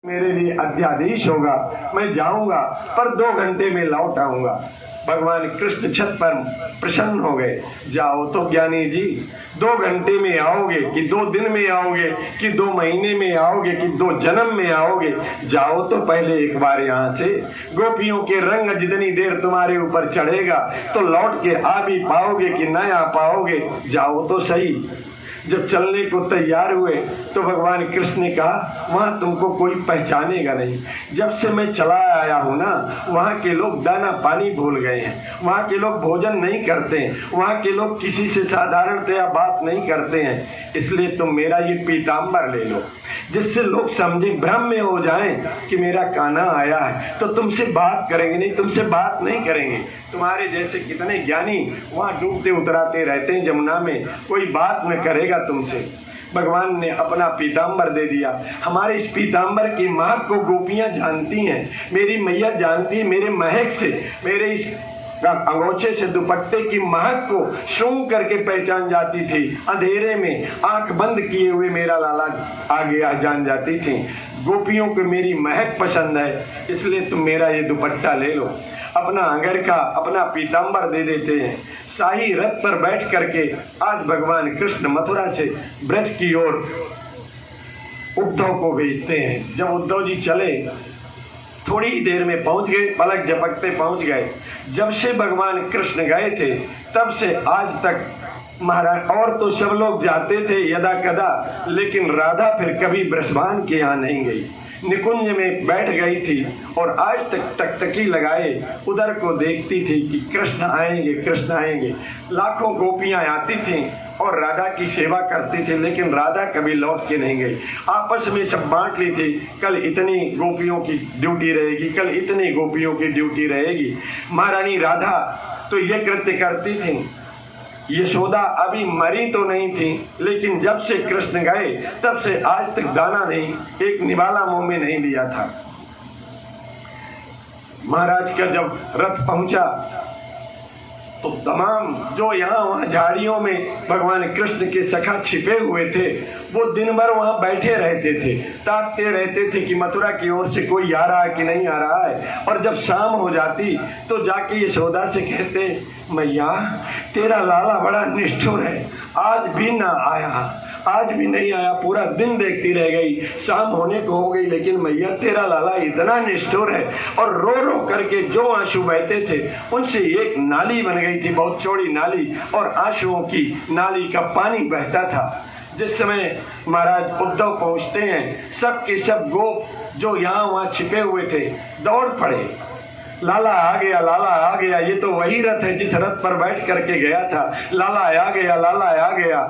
मेरे लिए अध्यादेश होगा, मैं जाऊंगा पर 2 घंटे में लौट आऊंगा। भगवान कृष्ण छत पर प्रसन्न हो गए। जाओ तो ज्ञानी जी, 2 घंटे में आओगे कि 2 दिन में आओगे कि 2 महीने में आओगे कि 2 जन्म में आओगे, जाओ तो पहले एक बार यहाँ से। गोपियों के रंग जितनी देर तुम्हारे ऊपर चढ़ेगा तो लौट के आ भी पाओगे कि न आ पाओगे, जाओ तो सही। जब चलने को तैयार हुए तो भगवान कृष्ण ने कहा, वहाँ तुमको कोई पहचानेगा नहीं। जब से मैं चला आया हूँ ना, वहाँ के लोग दाना पानी भूल गए हैं, वहाँ के लोग भोजन नहीं करते हैं, वहाँ के लोग किसी से साधारणतया बात नहीं करते हैं। इसलिए तुम मेरा ये पीताम्बर ले लो, जिससे लोग समझे, भ्रम में हो जाएं कि मेरा कान्हा आया है तो तुमसे बात करेंगे, नहीं तुमसे बात नहीं करेंगे। तुम्हारे जैसे कितने ज्ञानी वहाँ डूबते उतराते रहते हैं जमुना में, कोई बात न करेगा तुमसे। भगवान ने अपना पीताम्बर दे दिया। हमारे इस पीताम्बर की महक को गोपियाँ जानती हैं, मेरी मैया जानती है। मेरे महक से, मेरे इस अंगोछे से दुपट्टे की महक को सूंघ करके पहचान जाती थी। अंधेरे में आंख बंद किए हुए मेरा लाला आगे जान जाती थी। गोपियों को मेरी महक पसंद है, इसलिए तुम मेरा ये दुपट्टा ले लो। अपना अंगर का अपना पीताम्बर दे देते हैं। शाही रथ पर बैठ करके आज भगवान कृष्ण मथुरा से ब्रज की ओर उद्धव को भेजते हैं। जब उद्धव जी चले, थोड़ी ही देर में पहुंच गए, पलक झपकते पहुंच गए। जब से भगवान कृष्ण गए थे तब से आज तक महाराज, और तो सब लोग जाते थे यदा कदा, लेकिन राधा फिर कभी ब्रजभान के यहाँ नहीं गई। निकुंज में बैठ गई थी और आज तक टकटकी लगाए उधर को देखती थी कि कृष्ण आएंगे, कृष्ण आएंगे। लाखों गोपियां आती थीं और राधा की सेवा करती थी, लेकिन राधा कभी लौट के नहीं गई। आपस में सब बांट ली थी, कल इतनी गोपियों की ड्यूटी रहेगी, कल इतनी गोपियों की ड्यूटी रहेगी। महारानी राधा तो ये कृत्य करती थी। यशोदा अभी मरी तो नहीं थी, लेकिन जब से कृष्ण गए तब से आज तक दाना नहीं, एक निवाला मुंह में नहीं लिया था। महाराज का जब रथ पहुंचा तो तमाम जो यहाँ वहाँ झाड़ियों में भगवान कृष्ण के सखा छिपे हुए थे, वो दिन भर वहाँ बैठे रहते थे, ताकते रहते थे कि मथुरा की ओर से कोई आ रहा है कि नहीं आ रहा है। और जब शाम हो जाती तो जाके यशोदा से कहते, मैया तेरा लाला बड़ा निष्ठुर है, आज भी ना आया, आज भी नहीं आया। पूरा दिन देखती रह गई, शाम होने को हो गई, लेकिन मैया तेरा लाला इतना निष्ठुर है। और रो रो करके जो आंसू बहते थे उनसे एक नाली बन गई थी, बहुत चौड़ी नाली, और आंसुओं की नाली का पानी बहता था। जिस समय महाराज उद्धव पहुंचते हैं, सब के सब गोप जो यहाँ वहाँ छिपे हुए थे दौड़ पड़े, लाला आ गया, लाला आ गया, ये तो वही रथ है जिस रथ पर बैठ करके गया था, लाला आ गया, लाला आ गया।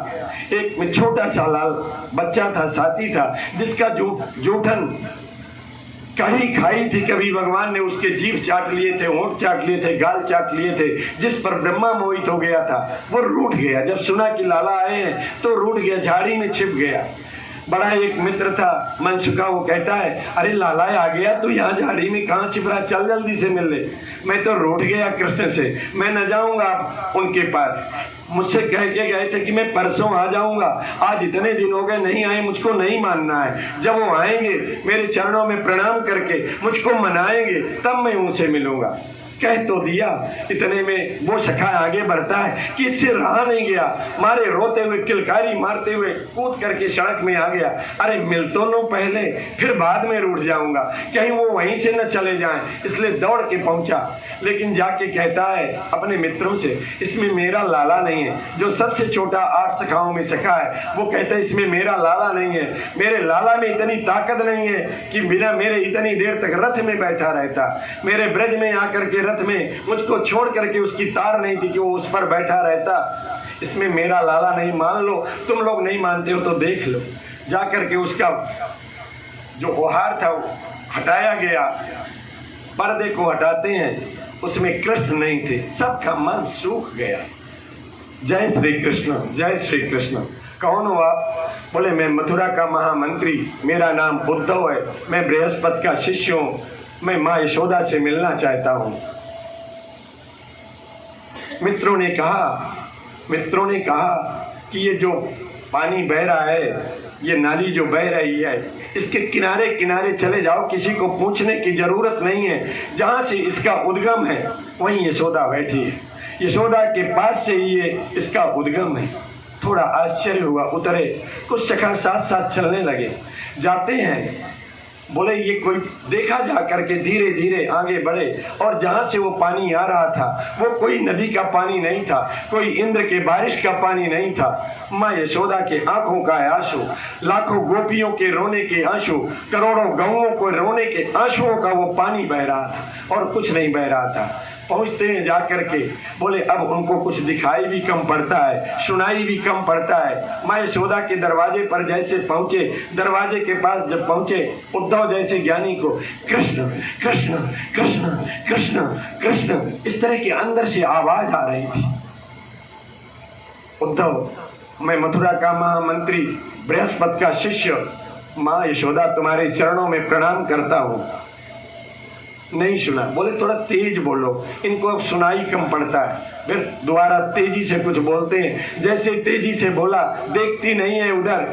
एक छोटा सा लाल बच्चा था, साथी था, जिसका जूठन कढ़ी खाई थी कभी, भगवान ने उसके जीभ चाट लिए थे, होंठ चाट लिए थे, गाल चाट लिए थे, जिस पर ब्रह्मा मोहित हो गया था, वो रूठ गया। जब सुना कि लाला आए हैं तो रूठ गया, झाड़ी में छिप गया। बड़ा एक मित्र था मंशु का, वो कहता है, अरे लाला आ गया, तू यहाँ झाड़ी में कहाँ छिप रहा, चल जल्दी से मिल ले। मैं तो रूठ गया कृष्ण से, मैं न जाऊंगा उनके पास। मुझसे कह के गए थे कि मैं परसों आ जाऊंगा, आज इतने दिन हो गए नहीं आए, मुझको नहीं मानना है। जब वो आएंगे मेरे चरणों में प्रणाम करके मुझको मनाएंगे तब मैं उनसे मिलूंगा। कह तो दिया, इतने में वो सखा आगे बढ़ता है कि इससे रहा नहीं गया, मारे रोते हुए किलकारी मारते हुए कूद करके सड़क में आ गया। अरे मिल तो लो पहले, फिर बाद में रूठ जाऊंगा, कहीं वो वहीं से न चले जाएं, इसलिए दौड़ के पहुंचा। लेकिन जाके कहता है अपने मित्रों से, इसमें मेरा लाला नहीं है। जो सबसे छोटा 8 सखाओं में सखा है वो कहता है इसमें मेरा लाला नहीं है, मेरे लाला में इतनी ताकत नहीं है कि बिना मेरे इतनी देर तक रथ में बैठा रहता, मेरे ब्रज में आकर के में मुझको छोड़ करके उसकी तार नहीं थी कि वो उस पर बैठा रहता। इसमें मेरा लाला नहीं, मान लो, तुम लोग नहीं मानते हो तो देख लो। जाकर के उसका जो ओहार था वो हटाया गया, पर्दे को हटाते हैं, उसमें कृष्ण नहीं थे, सबका मन सूख गया। जय श्री कृष्ण, जय श्री कृष्ण। कौन हो आप? बोले मैं मथुरा का महामंत्री, मेरा नाम उद्धव है, मैं बृहस्पति का शिष्य हूँ, मैं माँ यशोदा से मिलना चाहता हूँ। मित्रों ने कहा कि ये जो पानी बह रहा है ये नाली जो बह रही है इसके किनारे किनारे चले जाओ, किसी को पूछने की जरूरत नहीं है, जहाँ से इसका उद्गम है वहीं यशोदा बैठी है, यशोदा के पास से ये इसका उद्गम है। थोड़ा आश्चर्य हुआ, उतरे, कुछ सखा साथ साथ चलने लगे। जाते हैं, बोले ये कोई देखा जा करके धीरे धीरे आगे बढ़े, और जहां से वो पानी आ रहा था वो कोई नदी का पानी नहीं था, कोई इंद्र के बारिश का पानी नहीं था। माँ यशोदा के आंखों का आंसू, लाखों गोपियों के रोने के आंसू, करोड़ों गौओं को रोने के आंसुओं का वो पानी बह रहा था और कुछ नहीं बह रहा था। पहुंचते हैं जाकर के, बोले अब उनको कुछ दिखाई भी कम पड़ता है, सुनाई भी कम पड़ता है। माँ यशोदा के दरवाजे पर जैसे पहुंचे, दरवाजे के पास जब पहुंचे, उद्धव जैसे ज्ञानी को कृष्ण कृष्ण कृष्ण कृष्ण कृष्ण इस तरह के अंदर से आवाज आ रही थी। उद्धव, मैं मथुरा का महामंत्री बृहस्पति का शिष्य माँ यशोदा तुम्हारे चरणों में प्रणाम करता हूँ। नहीं सुना। बोले थोड़ा तेज बोलो, इनको अब सुनाई कम पड़ता है। फिर दोबारा तेजी से कुछ बोलते हैं, जैसे तेजी से बोला, देखती नहीं है उधर,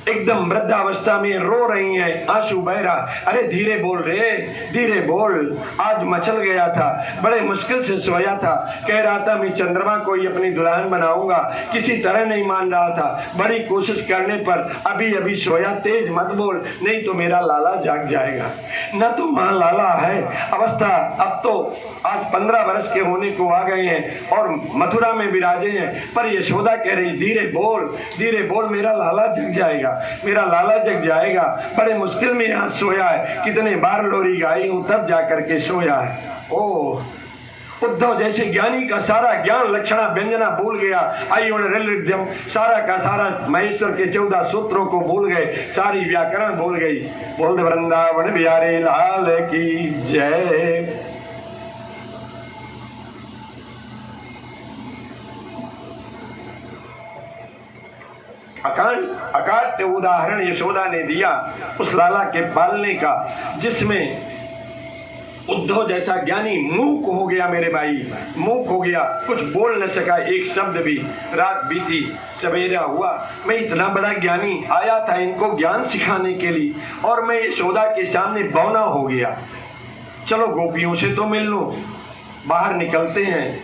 एकदम वृद्धावस्था में रो रही हैं, आंसू बह रहा। अरे धीरे बोल रे, धीरे बोल, आज मचल गया था, बड़े मुश्किल से सोया था, कह रहा था मैं चंद्रमा को ही अपनी दुल्हन बनाऊंगा, किसी तरह नहीं मान रहा था, बड़ी कोशिश करने पर अभी अभी सोया, तेज मत बोल नहीं तो मेरा लाला जाग जाएगा। न तो माँ लाला है, अवस्था अब तो आज 15 वर्ष के होने को आ गए हैं और मथुरा में विराजे हैं, पर यशोदा कह रही धीरे बोल मेरा लाला जग जाएगा, मेरा लाला जग जाएगा। बड़े मुश्किल में यहाँ सोया है, कितने बार लोरी गाई हूं तब जाकर के सोया है। ओ उद्धव जैसे ज्ञानी का सारा ज्ञान लक्षणा व्यंजना भूल गया, जब सारा का सारा महेश्वर के 14 सूत्रों को भूल गए, सारी व्याकरण भूल गई। बोल वृंदावन बिहारी लाल की जय। अकाट्य उदाहरण यशोदा ने दिया उस लाला के पालने का, जिसमें उद्धव जैसा ज्ञानी मूक हो गया, मेरे भाई मूक हो गया, कुछ बोल न सका एक शब्द भी। रात बीती, सवेरा हुआ, मैं इतना बड़ा ज्ञानी आया था इनको ज्ञान सिखाने के लिए और मैं यशोदा के सामने बौना हो गया। चलो गोपियों से तो मिल लो। बाहर निकलते हैं,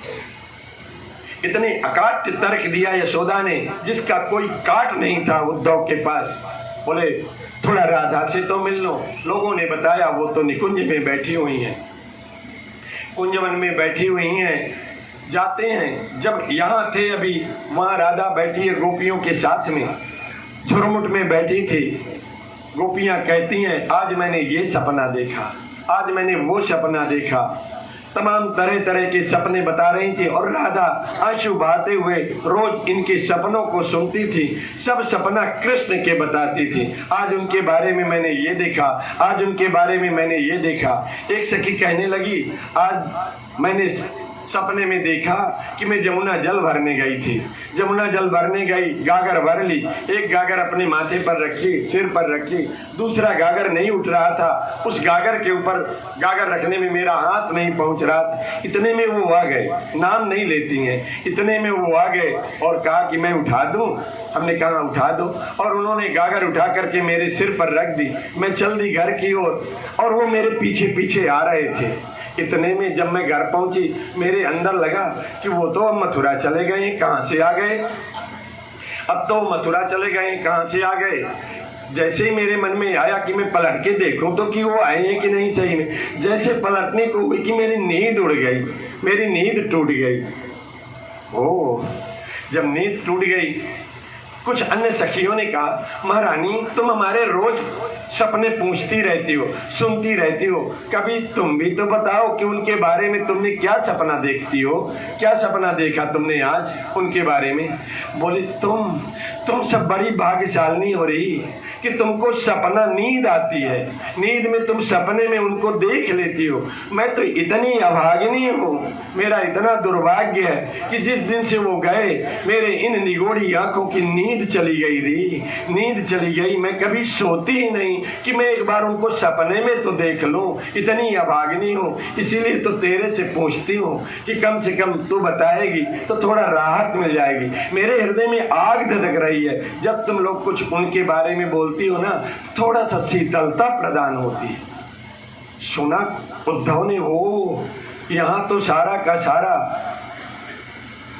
इतने अकाट्य तर्क दिया यशोदा ने जिसका कोई काट नहीं था उद्धव के पास। बोले थोड़ा राधा से तो मिल लो। लोगों ने बताया वो तो निकुंज में बैठी हुई हैं, कुंजवन में बैठी हुई हैं। जाते हैं, जब यहाँ थे अभी वहाँ राधा बैठी है गोपियों के साथ में, झुरमुट में बैठी थी। गोपियाँ कहती हैं आज मैंने ये सपना देखा, आज मैंने वो सपना देखा, तमाम तरह तरह के सपने बता रही थी और राधा आंसू बहाते हुए रोज इनके सपनों को सुनती थी। सब सपना कृष्ण के बताती थी। आज उनके बारे में मैंने ये देखा, आज उनके बारे में मैंने ये देखा। एक सखी कहने लगी आज मैंने सपने में देखा कि मैं जमुना जल भरने गई थी, जमुना जल भरने गई, गागर भर ली, एक गागर अपने माथे पर रखी, सिर पर रखी, दूसरा गागर नहीं उठ रहा था, उस गागर के ऊपर गागर रखने में मेरा हाथ नहीं पहुंच रहा था। इतने में वो आ गए, नाम नहीं लेती हैं, इतने में वो आ गए और कहा कि मैं उठा दूं। हमने कहा उठा दो, और उन्होंने गागर उठा करके मेरे सिर पर रख दी। मैं चल दी घर की ओर और वो मेरे पीछे पीछे आ रहे थे। इतने में जब मैं घर पहुंची मेरे अंदर लगा कि वो तो अब मथुरा चले गए, कहाँ से आ गए, अब तो मथुरा चले गए, कहाँ से आ गए। जैसे ही मेरे मन में आया कि मैं पलट के देखूं तो कि वो आए हैं कि नहीं सही में, जैसे पलटने को हुई कि मेरी नींद उड़ गई, मेरी नींद टूट गई। ओ जब नींद टूट गई, कुछ अन्य सखियों ने कहा महारानी तुम हमारे रोज सपने पूछती रहती हो, सुनती रहती हो, कभी तुम भी तो बताओ कि उनके बारे में तुमने क्या सपना देखती हो, क्या सपना देखा तुमने आज उनके बारे में। बोली तुम सब बड़ी भाग्यशालिनी हो रही, कि तुमको सपना नींद आती है, नींद में तुम सपने में उनको देख लेती हो। मैं तो इतनी अभागिनी हूँ, मेरा इतना दुर्भाग्य है कि जिस दिन से वो गए मेरे इन निगोड़ी आंखों की नींद चली गई री, नींद चली गई। मैं कभी सोती ही नहीं कि मैं एक बार उनको सपने में तो देख लूं, इतनी अभागिनी हूँ। इसीलिए तो तेरे से पूछती हूँ कि कम से कम तू बताएगी तो थोड़ा राहत मिल जाएगी। मेरे हृदय में आग धधक रही है, जब तुम लोग कुछ उनके बारे में बोलती हो ना, थोड़ा सा शीतलता प्रदान होती है। सुना उद्धव ने, वो यहाँ तो सारा का सारा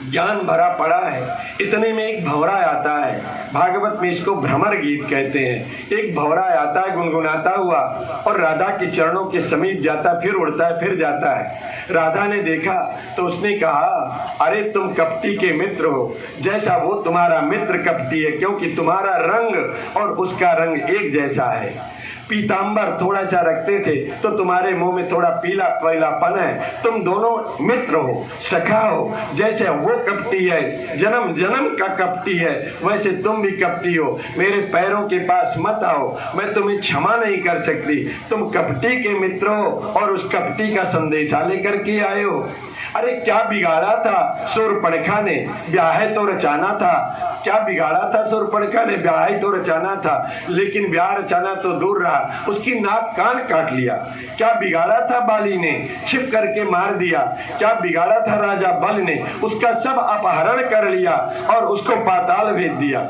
ज्ञान भरा पड़ा है। इतने में एक भंवरा आता है, भागवत में इसको भ्रमर गीत कहते हैं। एक भंवरा आता है गुनगुनाता हुआ और राधा के चरणों के समीप जाता, फिर उड़ता है, फिर जाता है। राधा ने देखा तो उसने कहा, अरे तुम कपटी के मित्र हो, जैसा वो तुम्हारा मित्र कपटी है, क्योंकि तुम्हारा रंग और उसका रंग एक जैसा है। पीतांबर थोड़ा सा रखते थे तो तुम्हारे मुंह में थोड़ा पीला पीलापन है। तुम दोनों मित्र हो, सखा हो। जैसे वो कपटी है, जन्म जन्म का कपटी है, वैसे तुम भी कपटी हो। मेरे पैरों के पास मत आओ, मैं तुम्हें क्षमा नहीं कर सकती। तुम कपटी के मित्र हो और उस कपटी का संदेशा लेकर के आए हो। अरे क्या बिगाड़ा था शूर्पणखा ने, ब्याह तो रचाना था। क्या बिगाड़ा था शूर्पणखा ने, ब्याह तो रचाना था, लेकिन ब्याह रचाना तो दूर रहा, उसकी नाक कान काट लिया। क्या बिगाड़ा था बाली ने, छिप करके मार दिया। क्या बिगाड़ा था राजा बल ने, उसका सब अपहरण कर लिया और उसको पाताल भेज दिया।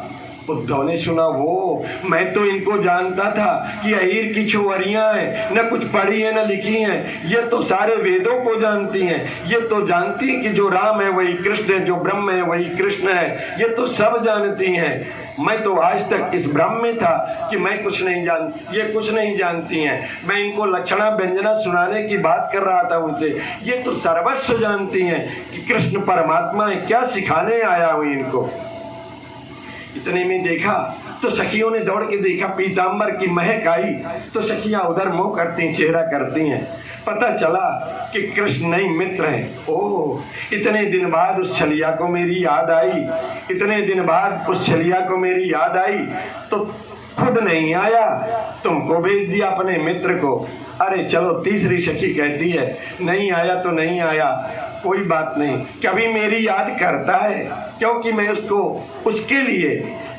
उद्धव ने सुना, वो मैं तो इनको जानता था कि अहीर की छोवरियां हैं, न कुछ पढ़ी है न लिखी हैं। ये तो सारे वेदों को जानती हैं, ये तो जानती हैं कि जो राम है वही कृष्ण है, जो ब्रह्म है वही कृष्ण है। ये तो सब जानती हैं। मैं तो आज तक इस भ्रम में था कि मैं कुछ नहीं जान, ये कुछ नहीं जानती हैं। मैं इनको लक्षणा व्यंजना सुनाने की बात कर रहा था उनसे। ये तो सर्वस्व जानती हैं कि कृष्ण परमात्मा है। क्या सिखाने आया हूं इनको। इतने में देखा तो सखियों ने दौड़ के देखा, पीतांबर की महक आई तो सखियां उधर मुंह करती, चेहरा करती हैं। पता चला कि कृष्ण नहीं मित्र हैं। ओह, इतने दिन बाद उस छलिया को मेरी याद आई, इतने दिन बाद उस छलिया को मेरी याद आई तो खुद नहीं आया, तुमको भेज दिया अपने मित्र को। अरे चलो, तीसरी सखी कहती है, नहीं आया तो नहीं आया, कोई बात नहीं, कभी मेरी याद करता है, क्योंकि मैं उसको उसके लिए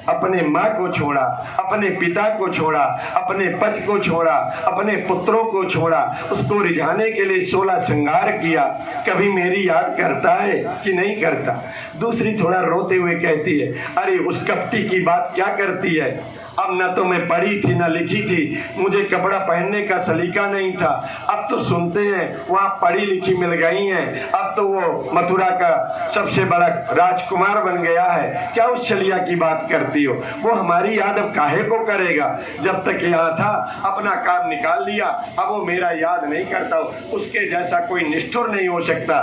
अपने माँ को छोड़ा, अपने पिता को छोड़ा, अपने पति को छोड़ा, अपने पुत्रों को छोड़ा, उसको रिझाने के लिए 16 श्रृंगार किया। कभी मेरी याद करता है कि नहीं करता। दूसरी थोड़ा रोते हुए कहती है, अरे उस कपटी की बात क्या करती है। अब न तो मैं पढ़ी थी न लिखी थी, मुझे कपड़ा पहनने का सलीका नहीं था। अब तो सुनते हैं वहाँ पढ़ी लिखी मिल गई हैं, अब तो वो मथुरा का सबसे बड़ा राजकुमार बन गया है। क्या उस छलिया की बात करती हो। वो हमारी याद अब काहे को करेगा। जब तक यहाँ था अपना काम निकाल लिया, अब वो मेरा याद नहीं करता। उसके जैसा कोई निष्ठुर नहीं हो सकता।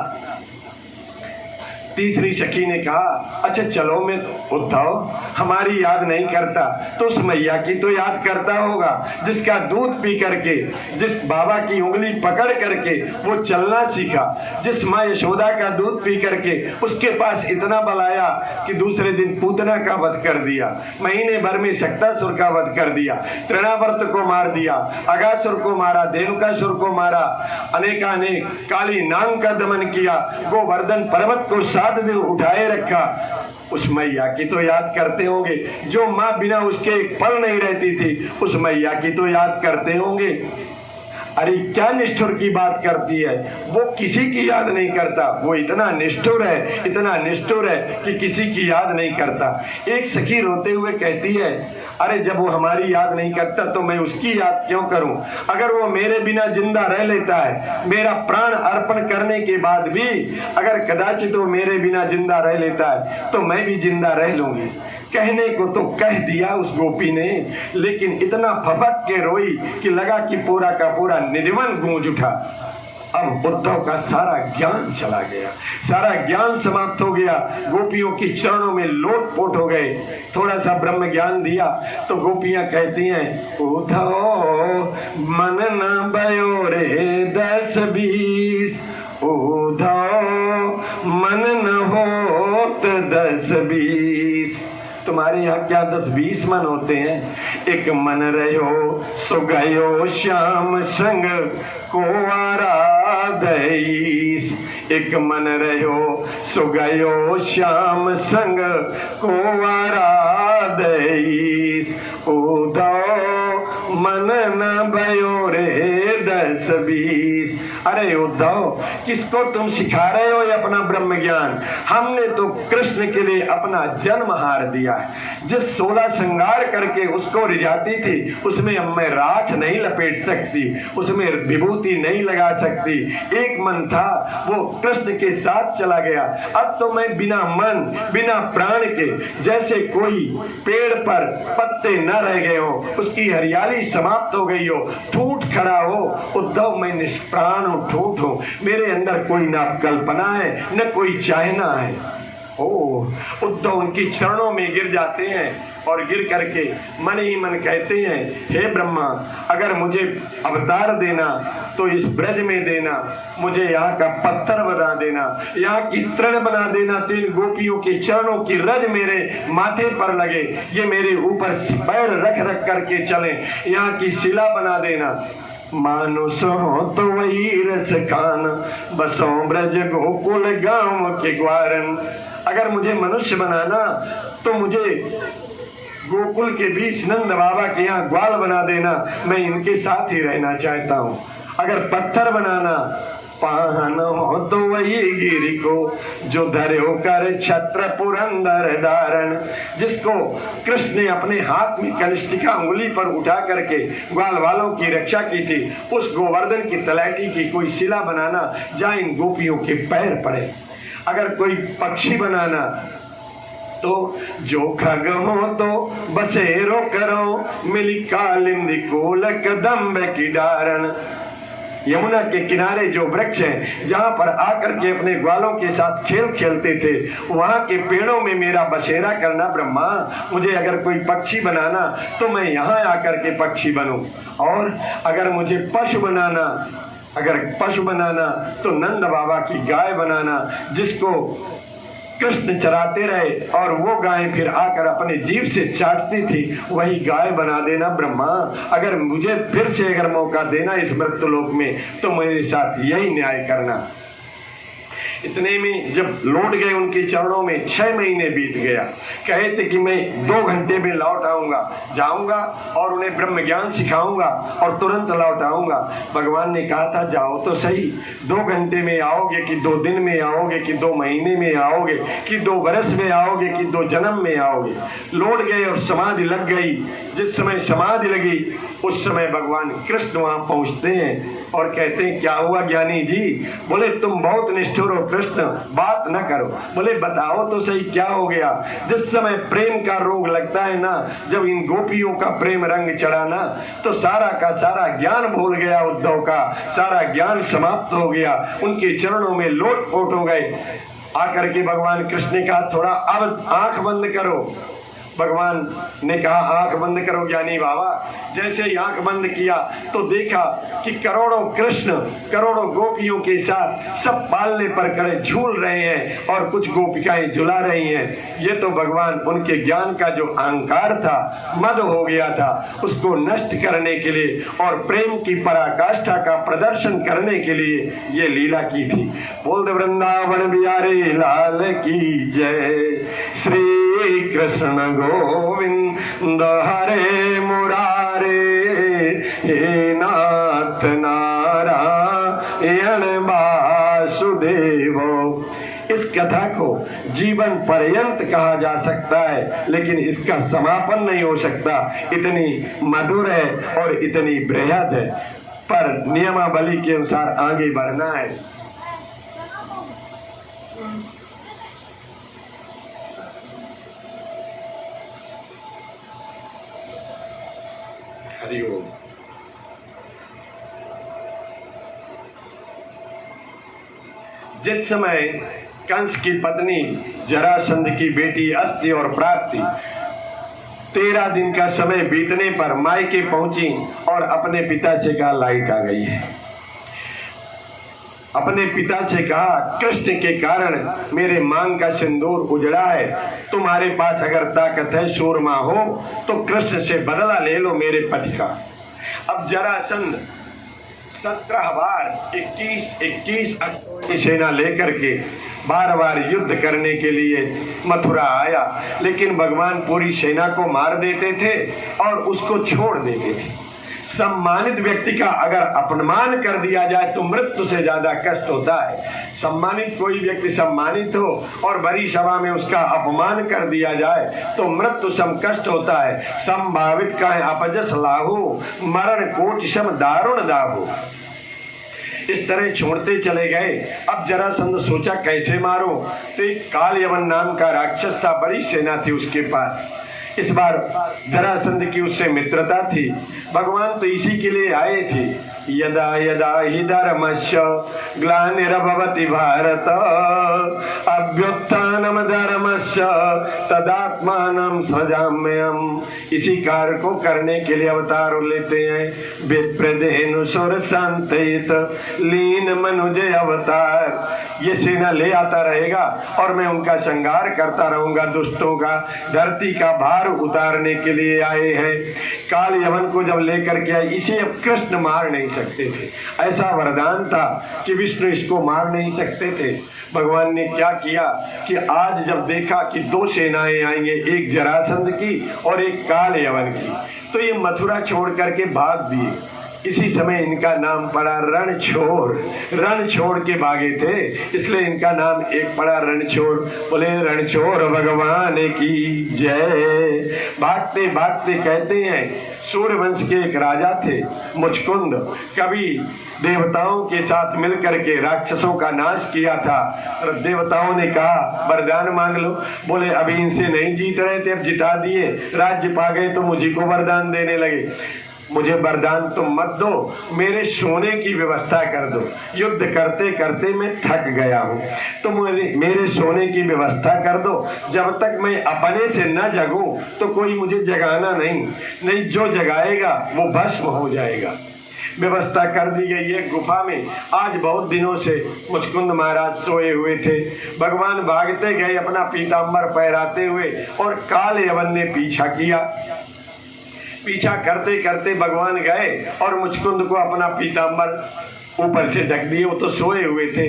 तीसरी सखी ने कहा, अच्छा चलो, मैं उद्धव हमारी याद नहीं करता तो उस मैया की तो याद करता होगा, जिसका दूध पी करके, जिस बाबा की उंगली पकड़ करके वो चलना सीखा, जिस माँ यशोदा का दूध पी करके उसके पास इतना बल आया कि दूसरे दिन पूतना का वध कर दिया, महीने भर में शक्तासुर का वध कर दिया, तृणावर्त को मार दिया, अगासुर को मारा, धेनुकासुर को मारा, अनेकानेक काली नाग का दमन किया, गोवर्धन पर्वत को 7 दिन उठाए रखा। उस मैया की तो याद करते होंगे। जो माँ बिना उसके एक पल नहीं रहती थी, उस मैया की तो याद करते होंगे। अरे क्या निष्ठुर की बात करती है। वो किसी की याद नहीं करता, वो इतना निष्ठुर है, इतना निष्ठुर है कि किसी की याद नहीं करता। एक सखी रोते हुए कहती है, अरे जब वो हमारी याद नहीं करता तो मैं उसकी याद क्यों करूं। अगर वो मेरे बिना जिंदा रह लेता है, मेरा प्राण अर्पण करने के बाद भी अगर कदाचित वो मेरे बिना जिंदा रह लेता है तो मैं भी जिंदा रह लूंगी। कहने को तो कह दिया उस गोपी ने, लेकिन इतना फपक के रोई कि लगा कि पूरा का पूरा निधिवन गूंज उठा। अब उद्धव का सारा ज्ञान चला गया, सारा ज्ञान समाप्त हो गया। गोपियों की चरणों में लोटपोट हो गए। थोड़ा सा ब्रह्म ज्ञान दिया तो गोपियां कहती हैं, उद्धव मन न भयो रे 10-20, उद्धव मन न होत 10-20। तुम तुम्हारे यहाँ क्या 10-20 मन होते हैं? एक मन रहो सो गयो श्याम संग को आराधईस, एक मन रहो सो गयो श्याम संग को आराधईस। उद्धव मन न भयो रे 10-20। अरे उद्धव, किसको तुम सिखा रहे हो ये अपना ब्रह्म ज्ञान? हमने तो कृष्ण के लिए अपना जन्म हार दिया है। जिस 16 श्रृंगार करके उसको रिझाती थी, उसमें अब मैं राख नहीं लपेट सकती, उसमें विभूति नहीं लगा सकती। एक मन था, वो कृष्ण के साथ चला गया। अब तो मैं बिना मन बिना प्राण के, जैसे कोई पेड़ पर पत्ते न रह गए हो, उसकी हरियाली समाप्त हो गई हो, ठूठ खड़ा हो। उद्धव, मैं निष्प्राण हूं, ठूठ हूं, मेरे अंदर कोई ना कल्पना है न कोई चाहना है। उद्धव उनकी चरणों में गिर जाते हैं और गिर करके मन ही मन कहते हैं, हे ब्रह्मा, अगर मुझे अवतार देना तो इस ब्रज में देना, मुझे यहाँ का पत्थर बना देना, यहाँ की तृण बना देना, 3 गोपियों के चरणों की रज मेरे माथे पर लगे, ये मेरे ऊपर पैर रख रख करके चले, यहाँ की शिला बना देना। मानुष हो तो वही रस खान, बसो ब्रज गोकुल गांव के ग्वारन। अगर मुझे मनुष्य बनाना तो मुझे गोकुल के बीच नंद बाबा के यहाँ ग्वाल बना देना, मैं इनके साथ ही रहना चाहता हूँ। अगर पत्थर बनाना, पाहन हो तो वही गिरी को, जो धरे होकर छत्र पुरंदर धारण। जिसको कृष्ण ने अपने हाथ में कनिष्ठिका उंगली पर उठा करके ग्वाल वालों की रक्षा की थी, उस गोवर्धन की तलैटी की कोई शिला बनाना जहाँ इन गोपियों के पैर पड़े। अगर कोई पक्षी बनाना तो जो खग हो तो बसेरो करो, मिली कालिंदी कोल कदम्ब की डारन। यमुना के किनारे जो वृक्ष हैं, जहाँ पर आकर के अपने ग्वालों के साथ खेल खेलते थे, वहाँ के पेड़ों में मेरा बसेरा करना ब्रह्मा। मुझे अगर कोई पक्षी बनाना तो मैं यहाँ आकर के पक्षी बनूं। और अगर मुझे पशु बनाना तो नंद बाबा की गाय बनाना, जिसको कृष्ण चराते रहे और वो गाय फिर आकर अपने जीभ से चाटती थी, वही गाय बना देना ब्रह्मा। अगर मुझे फिर से अगर मौका देना इस मृत्युलोक में तो मेरे साथ यही न्याय करना। इतने में जब लौट गए उनके चरणों में, 6 महीने बीत गया। कहे थे कि मैं 2 घंटे में लौट आऊंगा, जाऊंगा और उन्हें ब्रह्म ज्ञान सिखाऊंगा और तुरंत लौट आऊंगा। भगवान ने कहा था जाओ तो सही, 2 घंटे में आओगे कि 2 दिन में आओगे कि 2 महीने में आओगे कि 2 वर्ष में आओगे कि 2 जन्म में आओगे। लौट गए और समाधि लग गई। जिस समय समाधि लगी उस समय भगवान कृष्ण वहां पहुंचते हैं और कहते हैं, क्या हुआ ज्ञानी जी? बोले तुम बहुत निष्ठुर हो कृष्ण, बात न करो। बोले बताओ तो सही क्या हो गया? जिस समय प्रेम का रोग लगता है ना, जब इन गोपियों का प्रेम रंग चढ़ा ना, तो सारा का सारा ज्ञान भूल गया उद्धव का, सारा ज्ञान समाप्त हो गया, उनके चरणों में लोटपोट हो गए। आकर के भगवान कृष्ण ने कहा थोड़ा अब आंख बंद करो। भगवान ने कहा आंख बंद करो ज्ञानी बाबा। जैसे ही आंख बंद किया तो देखा कि करोड़ों कृष्ण करोड़ों गोपियों के साथ सब पालने पर खड़े झूल रहे हैं और कुछ गोपिकाएं झुला रही हैं। ये तो भगवान उनके ज्ञान का जो अहंकार था, मद हो गया था, उसको नष्ट करने के लिए और प्रेम की पराकाष्ठा का प्रदर्शन करने के लिए ये लीला की थी। बोल दे वृंदावन बिहारी लाल की जय। श्री कृष्ण गोविंद हरे मुरारे, हे नाथ नारायण वासुदेव। इस कथा को जीवन पर्यंत कहा जा सकता है, लेकिन इसका समापन नहीं हो सकता। इतनी मधुर है और इतनी बृहद है, पर नियमावली के अनुसार आगे बढ़ना है। हरिओम। जिस समय कंस की पत्नी जरासंध की बेटी अस्ति और प्राप्ति 13 दिन का समय बीतने पर मायके पहुंची और अपने पिता से कहा लाइट आ गई है। अपने पिता से कहा, कृष्ण के कारण मेरे मांग का सिंदूर उजड़ा है, तुम्हारे पास अगर ताकत है, सूरमा हो, तो कृष्ण से बदला ले लो मेरे पति का। अब जरासंध 17 बार 21 की सेना लेकर के बार बार युद्ध करने के लिए मथुरा आया, लेकिन भगवान पूरी सेना को मार देते थे और उसको छोड़ देते थे। सम्मानित व्यक्ति का अगर अपमान कर दिया जाए तो मृत्यु से ज्यादा कष्ट होता है। सम्मानित कोई व्यक्ति सम्मानित हो और बड़ी सभा में उसका अपमान कर दिया जाए तो मृत्यु सम कष्ट होता है। संभावित का अपजस लाहू, मरण कोट सम दारुण दाहू। इस तरह छोड़ते चले गए। अब जरासंध सोचा कैसे मारो, तो एक काल यवन नाम का राक्षस था, बड़ी सेना थी उसके पास। इस बार जरासंध की उससे मित्रता थी। भगवान तो इसी के लिए आए थे। यदा यदा हि धर्मस्य ग्लानिर्भवति भारत अभ्युत्थानम धर्मस्य तदात्मानं सृजाम्यहम्। इसी कार्य को करने के लिए अवतार लेते हैं। विप्रदेनु सुर संतहित लीन मनुज अवतार। ये सेना ले आता रहेगा और मैं उनका संहार करता रहूंगा दुष्टों का। धरती का भार उतारने के लिए आए हैं। काल यवन को जब लेकर के आए, इसे अब कृष्ण मार नहीं सकते थे। ऐसा वरदान था कि विष्णु इसको मार नहीं सकते थे। भगवान ने क्या किया कि आज जब देखा कि 2 सेनाएं आएंगे, एक जरासंध की और एक काल यवन की, तो ये मथुरा छोड़ करके भाग दिए। इसी समय इनका नाम पड़ा रणछोड़। रण छोड़ के भागे थे, इसलिए इनका नाम एक पड़ा रणछोड़। बोले रणछोड़ भगवान की जय। भागते भागते कहते हैं सूर्यवंश के एक राजा थे मुचकुंद। कभी देवताओं के साथ मिलकर के राक्षसों का नाश किया था। और देवताओं ने कहा वरदान मांग लो। बोले अभी इनसे नहीं जीत रहे थे, अब जिता दिए, राज्य पा गए तो मुझे को वरदान देने लगे। मुझे वरदान तुम मत दो, मेरे सोने की व्यवस्था कर दो। युद्ध करते करते मैं थक गया हूँ, तो मेरे सोने की व्यवस्था कर दो। जब तक मैं अपने से न जगूं तो कोई मुझे जगाना नहीं, जो जगाएगा वो भस्म हो जाएगा। व्यवस्था कर दी गई है गुफा में। आज बहुत दिनों से मुचकुंद महाराज सोए हुए थे। भगवान भागते गए अपना पीताम्बर पहराते हुए, और काल यवन ने पीछा किया। पीछा करते करते भगवान गए और मुचकुंद को अपना पीताम्बर ऊपर से ढक दिए। वो तो सोए हुए थे।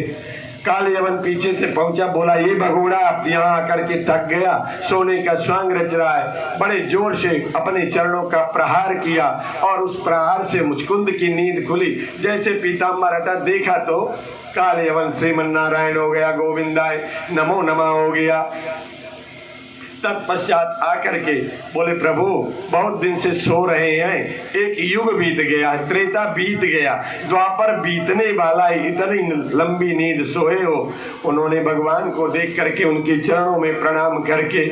काल यवन पीछे से पहुंचा, बोला ये भगोड़ा अब यहाँ आकर के थक गया, सोने का स्वांग रच रहा है। बड़े जोर से अपने चरणों का प्रहार किया और उस प्रहार से मुचकुंद की नींद खुली। जैसे पीताम्बर हटा, देखा तो काल यवन श्रीमन नारायण हो गया, गोविंदाय नमो नमः हो गया। तत्पश्चात आकर के बोले प्रभु बहुत दिन से सो रहे हैं, एक युग बीत गया, त्रेता बीत गया, द्वापर बीतने वाला है, इतनी लंबी नींद सोए हो। उन्होंने भगवान को देख करके उनके चरणों में प्रणाम करके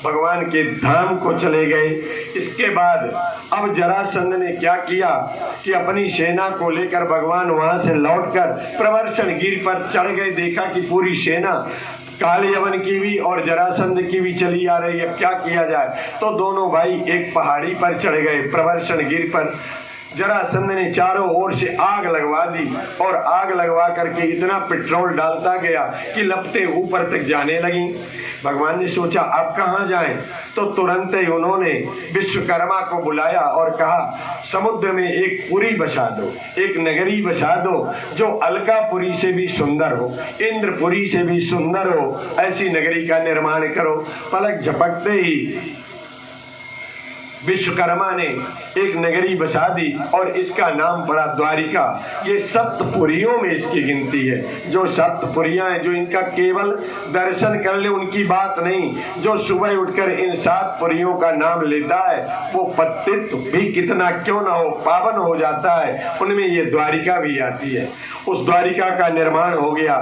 भगवान के धाम को चले गए। इसके बाद अब जरासंध ने क्या किया कि अपनी सेना को लेकर भगवान वहां से लौटकर प्रवर्षण गिर पर चढ़ गए। देखा कि पूरी सेना काल यवन की भी और जरासंध की भी चली आ रही है, क्या किया जाए। तो दोनों भाई एक पहाड़ी पर चढ़ गए प्रवर्षण गिर पर। जरासंध ने चारों ओर से आग लगवा दी और आग लगवा करके इतना पेट्रोल डालता गया कि लपटें ऊपर तक जाने लगी। भगवान ने सोचा अब कहाँ जाएं, तो तुरंत ही उन्होंने विश्वकर्मा को बुलाया और कहा समुद्र में एक पुरी बसा दो, एक नगरी बसा दो जो अलकापुरी से भी सुंदर हो, इंद्रपुरी से भी सुंदर हो, ऐसी नगरी का निर्माण करो। पलक झपकते ही विश्वकर्मा ने एक नगरी बसा दी और इसका नाम पड़ा द्वारिका। ये सप्तपुरियों में इसकी गिनती है। जो सप्तपुरियां हैं, जो इनका केवल दर्शन कर ले उनकी बात नहीं, जो सुबह उठकर इन 7 पुरियों का नाम लेता है वो पतित भी कितना क्यों ना हो पावन हो जाता है। उनमें ये द्वारिका भी आती है। उस द्वारिका का निर्माण हो गया।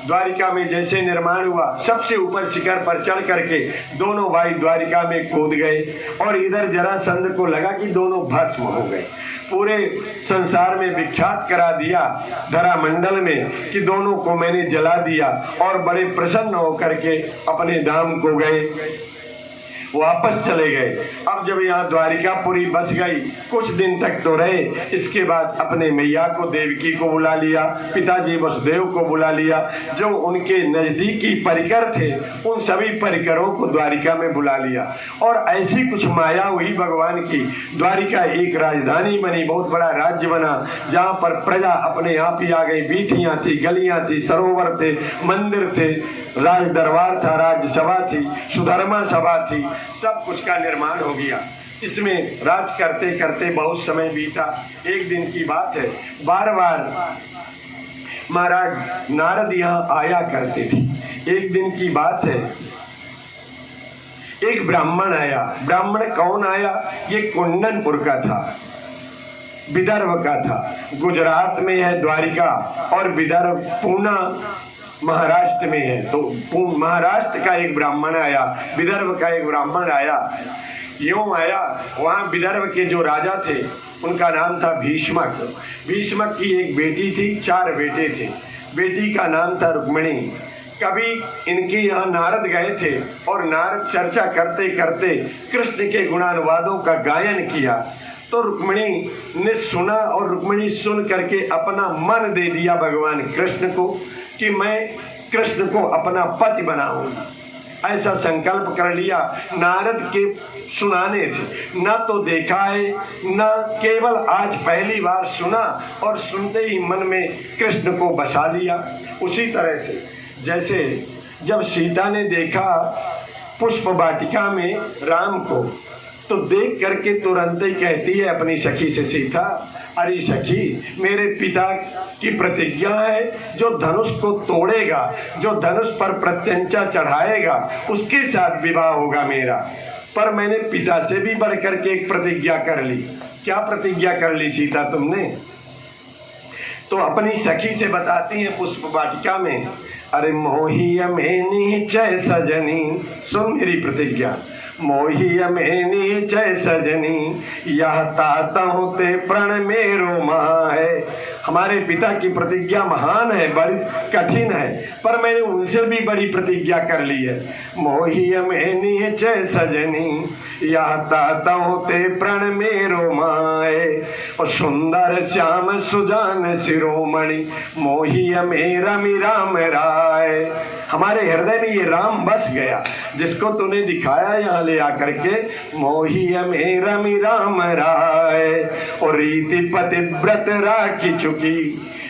द्वारिका में जैसे निर्माण हुआ, सबसे ऊपर शिखर पर चढ़ करके दोनों भाई द्वारिका में कूद गए और इधर जरासंध को लगा कि दोनों भस्म हो गए। पूरे संसार में विख्यात करा दिया धरा मंडल में कि दोनों को मैंने जला दिया, और बड़े प्रसन्न होकर के अपने धाम को गए। वापस चले गए। अब जब यहाँ द्वारिकापुरी बस गई, कुछ दिन तक तो रहे, इसके बाद अपने मैया को, देवकी को बुला लिया, पिताजी वसुदेव को बुला लिया, जो उनके नजदीकी परिकर थे उन सभी परिकरों को द्वारिका में बुला लिया। और ऐसी कुछ माया हुई भगवान की, द्वारिका एक राजधानी बनी, बहुत बड़ा राज्य बना, जहाँ पर प्रजा अपने आप ही आ गई। बीथियां थी, गलियां थी, सरोवर थे, मंदिर थे, राज दरबार था, राज्यसभा थी, सुधर्मा सभा थी, सब कुछ का निर्माण हो गया। इसमें राज करते करते बहुत समय बीता। एक दिन की बात है, बार बार महाराज नारद यहाँ आया करते थे। एक दिन की बात है, एक ब्राह्मण आया। ब्राह्मण कौन आया? ये कुंडनपुर का था, विदर्भ का था। गुजरात में है द्वारिका और विदर्भ पूना महाराष्ट्र में है। तो महाराष्ट्र का एक ब्राह्मण आया, विदर्भ का एक ब्राह्मण आया। यूं आया, वहाँ विदर्भ के जो राजा थे उनका नाम था भीष्मक। भीष्मक की एक बेटी थी, 4 बेटे थे। बेटी का नाम था रुक्मिणी। कभी इनके यहाँ नारद गए थे और नारद चर्चा करते करते कृष्ण के गुणानुवादों का गायन किया, तो रुक्मिणी ने सुना और रुक्मिणी सुन करके अपना मन दे दिया भगवान कृष्ण को कि मैं कृष्ण को अपना पति बनाऊंगी। ऐसा संकल्प कर लिया नारद के सुनाने से। न तो देखा है, न केवल आज पहली बार सुना और सुनते ही मन में कृष्ण को बसा लिया। उसी तरह से जैसे जब सीता ने देखा पुष्प वाटिका में राम को, तो देख करके तुरंत ही कहती है अपनी सखी से, सीता, अरे सखी, मेरे पिता की प्रतिज्ञा है, जो धनुष को तोड़ेगा, जो धनुष पर प्रत्यंचा चढ़ाएगा, उसके साथ विवाह होगा मेरा। पर मैंने पिता से भी बढ़ करके एक प्रतिज्ञा कर ली। क्या प्रतिज्ञा कर ली सीता तुमने? तो अपनी सखी से बताती है पुष्प वाटिका में, अरे मोहिय में नीचय सजनी, सुन मेरी प्रतिज्ञा, मोहिय में नीचय सजनी, यह ताता होते प्रण मेरो माँ है। हमारे पिता की प्रतिज्ञा महान है, बड़ी कठिन है, पर मैंने उनसे भी बड़ी प्रतिज्ञा कर ली है। मोहिय में नीचय सजनी, यह ताता होते प्रण मेरो माए, और सुंदर श्याम सुजान शिरोमणि, मोहिय में रमि राम राय। हमारे हृदय में ये राम बस गया, जिसको तूने दिखाया यहाँ ले आकर के, मोहिय में रमि राम राय। और रीति पतिव्रत राखी चुकी,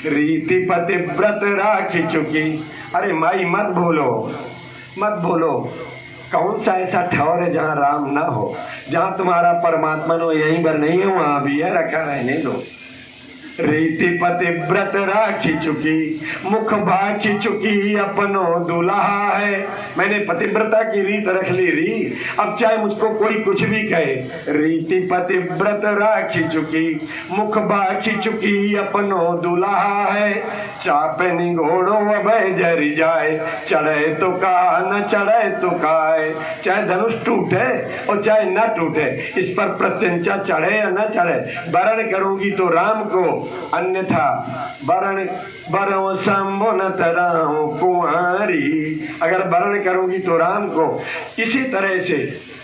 रीति पतिव्रत राखी चुकी। अरे माई मत भूलो, मत भूलो, कौन सा ऐसा ठौर है जहाँ राम ना हो? जहाँ तुम्हारा परमात्मा नो यहीं पर नहीं हो, वहाँ भी है, रखा रहने दो। रीति पतिव्रत राखी चुकी, मुख भाखी चुकी, अपनो दुल्हा है। मैंने पतिव्रता की रीत रख ली री, अब चाहे मुझको कोई कुछ भी कहे। रीति पतिव्रत राखी चुकी, मुख भाखी चुकी, अपनो दुल्हा है। चापे निगोड़ो अभय जरी जाए, चढ़े तो का न चढ़े तो काय। चाहे धनुष टूटे और चाहे न टूटे, इस पर प्रत्यंचा चढ़े या न चढ़े, वरण करूंगी तो राम को, अन्यथा वरण बरो शंभु न तराऊं कुंवारी। अगर वरण करूंगी तो राम को। इसी तरह से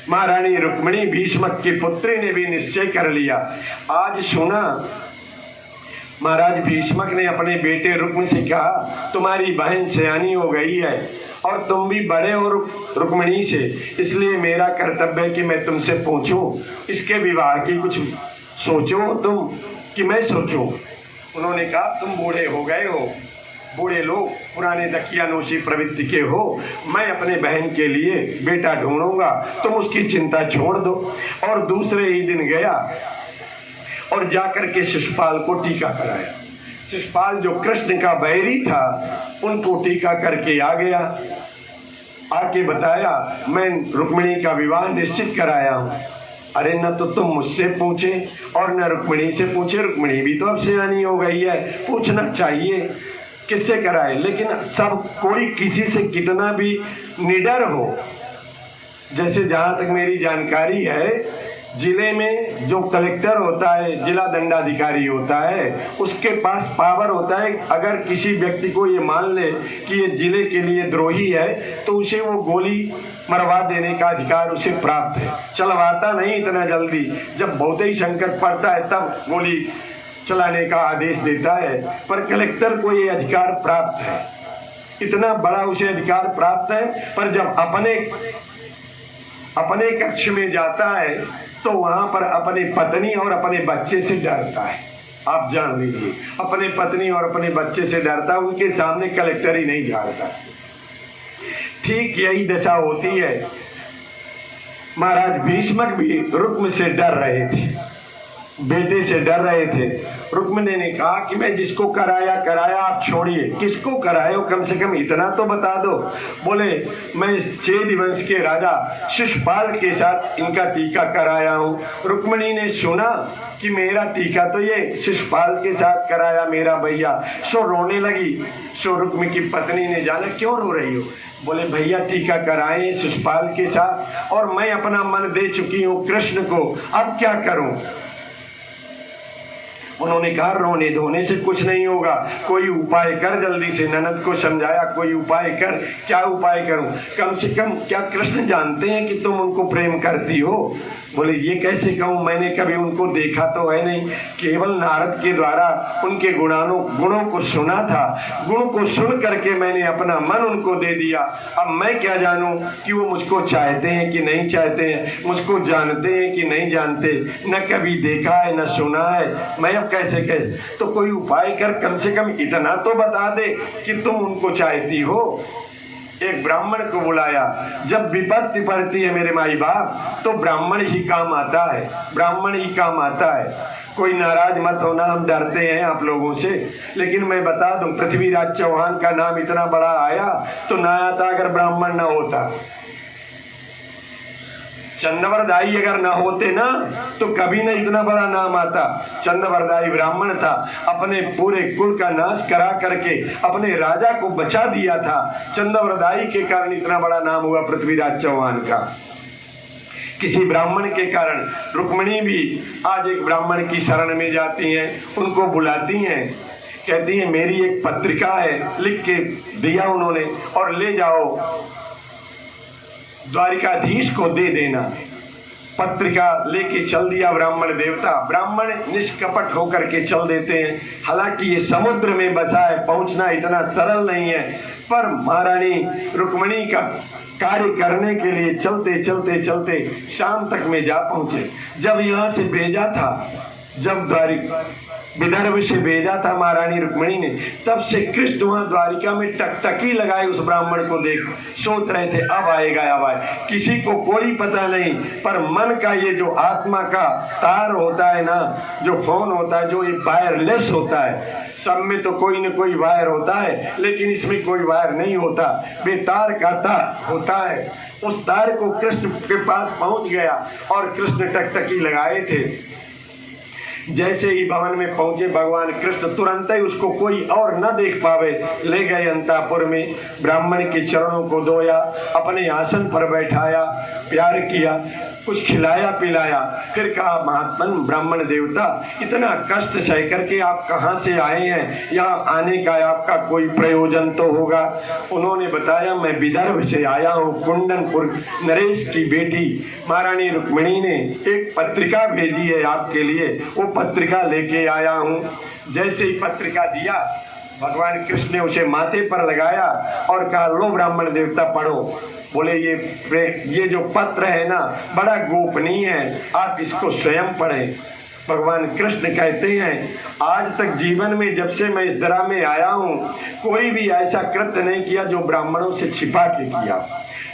महारानी रुक्मिणी भीष्मक की पुत्री ने भी निश्चय कर लिया। आज सुना महाराज भीष्मक ने अपने बेटे रुक्म से कहा, तुम्हारी बहन सयानी हो गई है और तुम भी बड़े हो रुक्मिणी से, इसलिए मेरा कर्तव्य है कि मैं तुमसे पूछूं, इसके विवाह की कुछ सोचो तुम कि मैं सोचूं। उन्होंने कहा, तुम बूढ़े हो गए हो, बूढ़े लोग पुराने दकियानोशी प्रवृत्ति के हो, मैं अपने बहन के लिए बेटा ढूंढूंगा, तुम उसकी चिंता छोड़ दो। और दूसरे ही दिन गया और जाकर के शिशुपाल को टीका कराया। शिशुपाल जो कृष्ण का बैरी था, उनको टीका करके आ गया। आके बताया, मैं रुक्मिणी का विवाह निश्चित कराया हूँ। अरे न तो तुम मुझसे पूछे और न रुक्मिणी से पूछे, रुक्मिणी भी तो अब सयानी हो गई है, पूछना चाहिए किससे कराए। लेकिन सब कोई किसी से कितना भी निडर हो, जैसे जहाँ तक मेरी जानकारी है जिले में जो कलेक्टर होता है, जिला दंडाधिकारी होता है, उसके पास पावर होता है। अगर किसी व्यक्ति को ये मान ले कि ये जिले के लिए द्रोही है तो उसे वो गोली मरवा देने का अधिकार उसे प्राप्त है। चलवाता नहीं इतना जल्दी, जब बहुत ही संकट पड़ता है तब गोली चलाने का आदेश देता है, पर कलेक्टर को ये अधिकार प्राप्त है। इतना बड़ा उसे अधिकार प्राप्त है, पर जब अपने कक्ष में जाता है तो वहां पर अपनी पत्नी और अपने बच्चे से डरता है। आप जान लीजिए, अपने पत्नी और अपने बच्चे से डरता है, उनके सामने कलेक्टर ही नहीं झाड़ता। ठीक यही दशा होती है। महाराज भीष्मक भी रुक्म से डर रहे थे, बेटे से डर रहे थे। रुक्मिणी ने कहा कि मैं जिसको कराया आप छोड़िए, किसको कराए हो, कम से कम इतना तो बता दो। बोले मैं चेदी वंश के राजा शिशुपाल के साथ इनका टीका कराया हूँ। रुक्मिणी ने सुना कि मेरा टीका तो ये शिशुपाल के साथ कराया मेरा भैया, सो रोने लगी। सो रुक्मी की पत्नी ने जाना क्यों रो रही हो। बोले भैया टीका कराए शिशुपाल के साथ और मैं अपना मन दे चुकी हूँ कृष्ण को, अब क्या करूं। उन्होंने कहा रोने धोने से कुछ नहीं होगा, कोई उपाय कर। जल्दी से ननद को समझाया कोई उपाय कर। क्या उपाय करूं, कम से कम क्या कृष्ण जानते हैं कि तुम उनको प्रेम करती हो। बोले ये कैसे कहूं, मैंने कभी उनको देखा तो है नहीं, केवल नारद के द्वारा उनके गुणों को सुना था। गुण को सुन करके मैंने अपना मन उनको दे दिया। अब मैं क्या जानूं कि वो मुझको चाहते हैं कि नहीं चाहते हैं, मुझको जानते हैं कि नहीं जानते, न कभी देखा है न सुना है, मैं अब कैसे कह। तो कोई उपाय कर, कम से कम इतना तो बता दे कि तुम उनको चाहती हो। एक ब्राह्मण को बुलाया। जब विपत्ति पड़ती है मेरे माई बाप तो ब्राह्मण ही काम आता है, ब्राह्मण ही काम आता है। कोई नाराज मत होना, हम डरते हैं आप लोगों से, लेकिन मैं बता दूं पृथ्वीराज चौहान का नाम इतना बड़ा आया तो ना आता अगर ब्राह्मण ना होता। चंद्रवरदाई अगर ना होते ना तो कभी न इतना बड़ा नाम आता। चंद्रवरदाई ब्राह्मण था, अपने पूरे कुल का नाश करा करके अपने राजा को बचा दिया था। चंद्रवरदाई के कारण इतना बड़ा नाम हुआ पृथ्वीराज चौहान का, किसी ब्राह्मण के कारण। रुक्मिणी भी आज एक ब्राह्मण की शरण में जाती हैं, उनको बुलाती हैं, कहती हैं मेरी एक पत्रिका है, लिख के दिया उन्होंने, और ले जाओ द्वारिकाधीश को दे देना। पत्रिका लेके चल दिया ब्राह्मण देवता। ब्राह्मण निष्कपट होकर के चल देते हैं। हालांकि ये समुद्र में बसा है, पहुंचना इतना सरल नहीं है, पर महारानी रुक्मिणी का कार्य करने के लिए चलते चलते चलते शाम तक में जा पहुंचे। जब यहाँ से भेजा था, जब विदर्भ से भेजा था महारानी रुक्मिणी ने, तब से कृष्ण वहां द्वारिका में टकटकी लगाए उस ब्राह्मण को देख। सोच रहे थे अब आएगा अब आए, किसी को कोई पता नहीं, पर मन का ये जो आत्मा का तार होता है ना, जो फोन होता है, जो ये वायरलेस होता है, सब में तो कोई न कोई वायर होता है, लेकिन इसमें कोई वायर नहीं होता, बेतार का तार होता है। उस तार को कृष्ण के पास पहुंच गया और कृष्ण टकटकी लगाए थे। जैसे ही भवन में पहुंचे भगवान कृष्ण, तुरंत ही उसको कोई और न देख पावे, ले गए अंतापुर में, ब्राह्मण के चरणों को धोया, अपने आसन पर बैठाया, प्यार किया, कुछ खिलाया पिलाया। फिर कहा महात्मन ब्राह्मण देवता, इतना कष्ट सह करके आप कहाँ से आए हैं, यहाँ आने का आपका कोई प्रयोजन तो होगा। उन्होंने बताया मैं विदर्भ से आया हूँ, कुंदनपुर नरेश की बेटी महारानी रुक्मिणी ने एक पत्रिका भेजी है आपके लिए, वो पत्रिका लेके आया हूँ। जैसे ही पत्रिका दिया भगवान कृष्ण ने उसे माथे पर लगाया और कहा लो ब्राह्मण देवता पढ़ो। बोले ये जो पत्र है ना बड़ा गोपनीय है, आप इसको स्वयं पढ़ें। भगवान कृष्ण कहते हैं आज तक जीवन में जब से मैं इस दरा में आया हूँ, कोई भी ऐसा कृत्य नहीं किया जो ब्राह्मणों से छिपा के किया।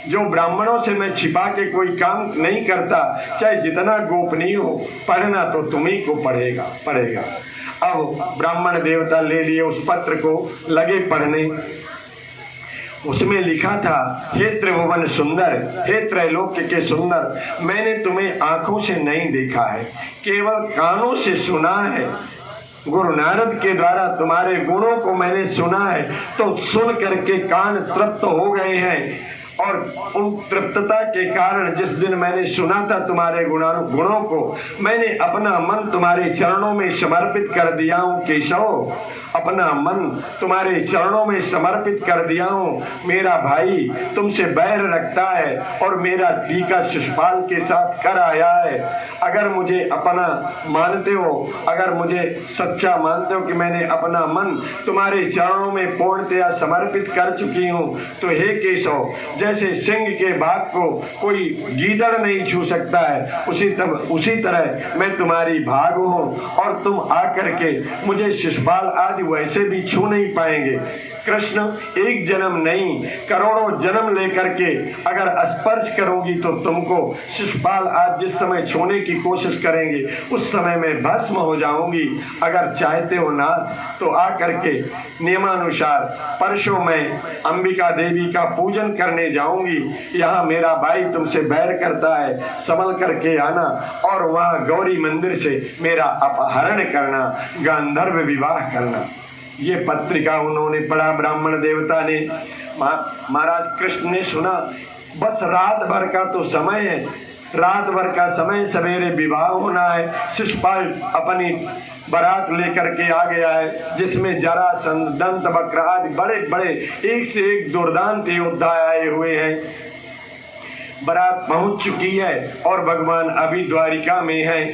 जो ब्राह्मणों से मैं छिपा के कोई काम नहीं करता, चाहे जितना गोपनीय हो, पढ़ना तो तुम्ही को पड़ेगा। अब ब्राह्मण देवता ले लिए उस पत्र को, लगे पढ़ने। उसमें लिखा था हे त्रिभुवन सुंदर, हे त्रैलोक्य के सुंदर, मैंने तुम्हें आंखों से नहीं देखा है, केवल कानों से सुना है। गुरु नारद के द्वारा तुम्हारे गुणों को मैंने सुना है, तो सुन करके कान तृप्त हो गए हैं और उन तृप्तता के कारण जिस दिन मैंने सुना था तुम्हारे गुणों को, मैंने अपना मन तुम्हारे चरणों में समर्पित कर दिया हूँ केशव, अपना मन तुम्हारे चरणों में समर्पित कर दिया हूँ। मेरा भाई तुमसे बैर रखता है और मेरा टीका शिशुपाल के साथ कर आया है। अगर मुझे अपना मानते हो, अगर मुझे सच्चा मानते हो कि मैंने अपना मन तुम्हारे चरणों में पूर्णतया समर्पित कर चुकी हूँ, तो हे केशव, जैसे सिंह के भाग को कोई गीदड़ नहीं छू सकता है, उसी तरह मैं तुम्हारी भाग हूँ और तुम आकर के मुझे शिशुपाल आदि वैसे भी छू नहीं पाएंगे। कृष्ण एक जन्म नहीं करोड़ों जन्म लेकर के अगर स्पर्श करूंगी तो तुमको शिशुपाल आज जिस समय छूने की कोशिश करेंगे उस समय में भस्म हो जाऊंगी। अगर चाहते हो ना तो आकर के नियमानुसार परसों मैं अंबिका देवी का पूजन करने जाऊंगी। यहाँ मेरा भाई तुमसे बैर करता है, संभल करके आना और वहाँ गौरी मंदिर से मेरा अपहरण करना, गांधर्व विवाह करना। ये पत्रिका उन्होंने पढ़ा, ब्राह्मण देवता ने, महाराज कृष्ण ने सुना। बस रात भर का तो समय है, रात भर का समय, सवेरे विवाह होना है। शिशुपाल अपनी बारात लेकर के आ गया है जिसमें जरासंध, दंतवक्र आदि बड़े बड़े एक से एक दुर्दांत योद्धा आए हुए हैं। बारात पहुंच चुकी है और भगवान अभी द्वारिका में है।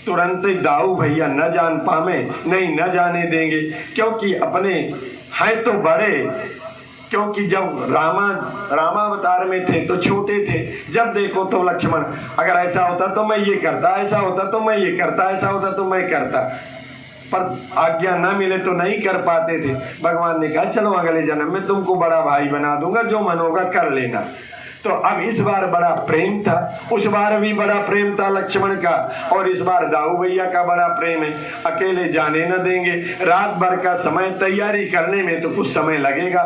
तुरंत दाऊ भैया न जान पावे, नहीं न जाने देंगे, क्योंकि अपने हैं तो बड़े, क्योंकि जब रामावतार में थे तो छोटे थे। जब देखो तो लक्ष्मण, अगर ऐसा होता तो मैं ये करता, ऐसा होता तो मैं ये करता, ऐसा होता तो मैं करता, पर आज्ञा न मिले तो नहीं कर पाते थे। भगवान ने कहा चलो अगले जन्म में तुमको बड़ा भाई बना दूंगा, जो मन होगा कर लेना। तो अब इस बार बड़ा प्रेम था, उस बार भी बड़ा प्रेम था लक्ष्मण का, और इस बार दाऊ भैया का बड़ा प्रेम है। अकेले जाने न देंगे। रात भर का समय, तैयारी करने में तो कुछ समय लगेगा,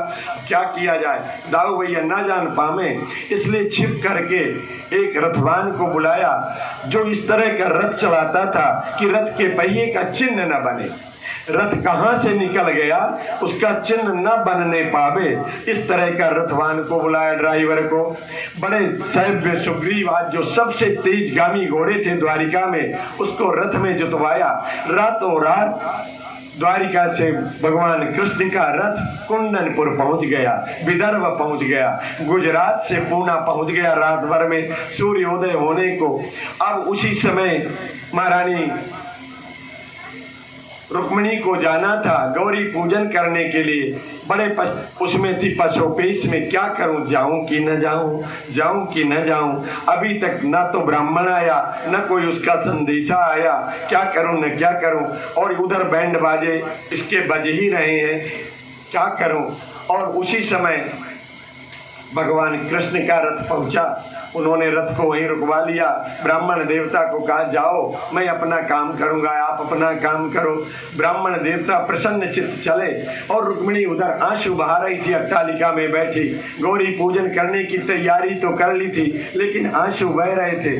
क्या किया जाए, दाऊ भैया न जान पावे, इसलिए छिप करके एक रथवान को बुलाया जो इस तरह का रथ चलाता था कि रथ के पहिए का चिन्ह न बने। रथ कहां से निकल गया उसका चिन्ह न बनने पावे, इस तरह का रथवान को बुलाया, ड्राइवर को। बड़े सैव्य सुग्रीव आज जो सबसे तेजगामी घोड़े थे द्वारिका में, उसको रथ में जुतवाया। रातों रात द्वारिका से भगवान कृष्ण का रथ कुंदनपुर पहुंच गया, विदर्भ पहुंच गया, गुजरात से पूना पहुंच गया रात भर में सूर्योदय होने को। अब उसी समय महारानी रुक्मिणी को जाना था गौरी पूजन करने के लिए। बड़े उसमें थी पशोपेश में, क्या करूं, जाऊं कि न जाऊं, जाऊं कि न जाऊं। अभी तक ना तो ब्राह्मण आया न कोई उसका संदेशा आया, क्या करूं न क्या करूं। और उधर बैंड बाजे इसके बज ही रहे हैं, क्या करूं। और उसी समय भगवान कृष्ण का रथ पहुंचा, उन्होंने रथ को वहीं रुकवा लिया। ब्राह्मण देवता को कहा जाओ मैं अपना काम करूंगा, आप अपना काम करो। ब्राह्मण देवता प्रसन्न चित्त चले और रुक्मिणी उधर आंसू बहा रही थी, अट्टालिका में बैठी। गौरी पूजन करने की तैयारी तो कर ली थी लेकिन आंसू बह रहे थे।